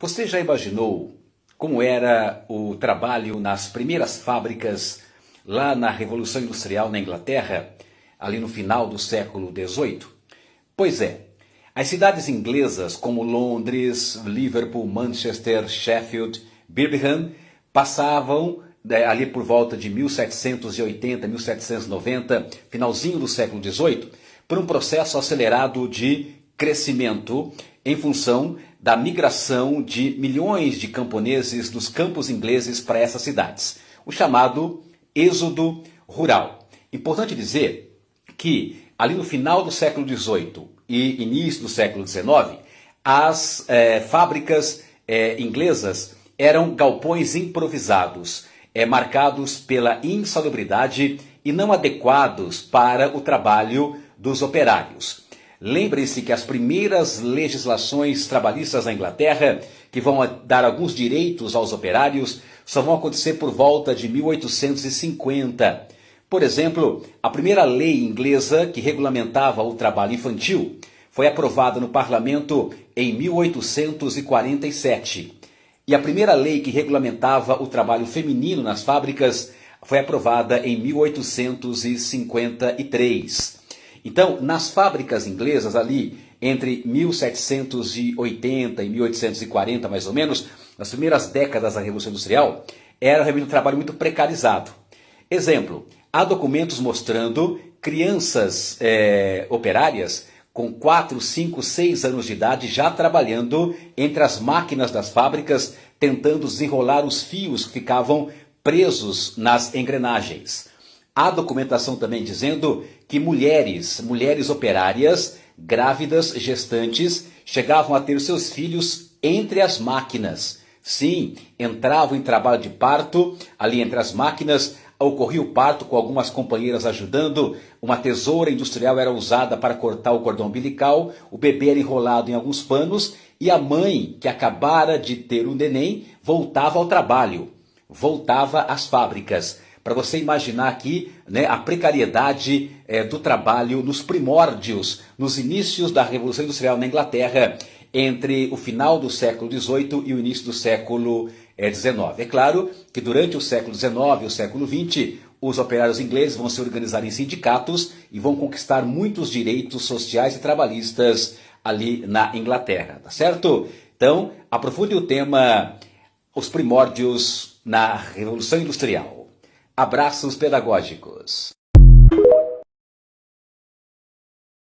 Você já imaginou como era o trabalho nas primeiras fábricas lá na Revolução Industrial na Inglaterra, ali no final do século XVIII? Pois é, as cidades inglesas como Londres, Liverpool, Manchester, Sheffield, Birmingham passavam ali por volta de 1780, 1790, finalzinho do século XVIII, por um processo acelerado de crescimento em função da migração de milhões de camponeses dos campos ingleses para essas cidades, o chamado êxodo rural. Importante dizer que ali no final do século XVIII e início do século XIX, as fábricas inglesas eram galpões improvisados, marcados pela insalubridade e não adequados para o trabalho dos operários. Lembrem-se que as primeiras legislações trabalhistas na Inglaterra, que vão dar alguns direitos aos operários, só vão acontecer por volta de 1850. Por exemplo, a primeira lei inglesa que regulamentava o trabalho infantil foi aprovada no parlamento em 1847. E a primeira lei que regulamentava o trabalho feminino nas fábricas foi aprovada em 1853. Então, nas fábricas inglesas, ali entre 1780 e 1840, mais ou menos, nas primeiras décadas da Revolução Industrial, era realmente um trabalho muito precarizado. Exemplo, há documentos mostrando crianças operárias com 4, 5, 6 anos de idade já trabalhando entre as máquinas das fábricas, tentando desenrolar os fios que ficavam presos nas engrenagens. Há documentação também dizendo que mulheres operárias, grávidas, gestantes, chegavam a ter seus filhos entre as máquinas. Sim, entravam em trabalho de parto, ali entre as máquinas, ocorria o parto com algumas companheiras ajudando, uma tesoura industrial era usada para cortar o cordão umbilical, o bebê era enrolado em alguns panos e a mãe, que acabara de ter um neném, voltava ao trabalho, voltava às fábricas. Para você imaginar aqui a precariedade do trabalho nos primórdios, nos inícios da Revolução Industrial na Inglaterra, entre o final do século XVIII e o início do século XIX. É claro que durante o século XIX e o século XX, os operários ingleses vão se organizar em sindicatos e vão conquistar muitos direitos sociais e trabalhistas ali na Inglaterra, tá certo? Então, aprofunde o tema, os primórdios na Revolução Industrial. Abraços pedagógicos.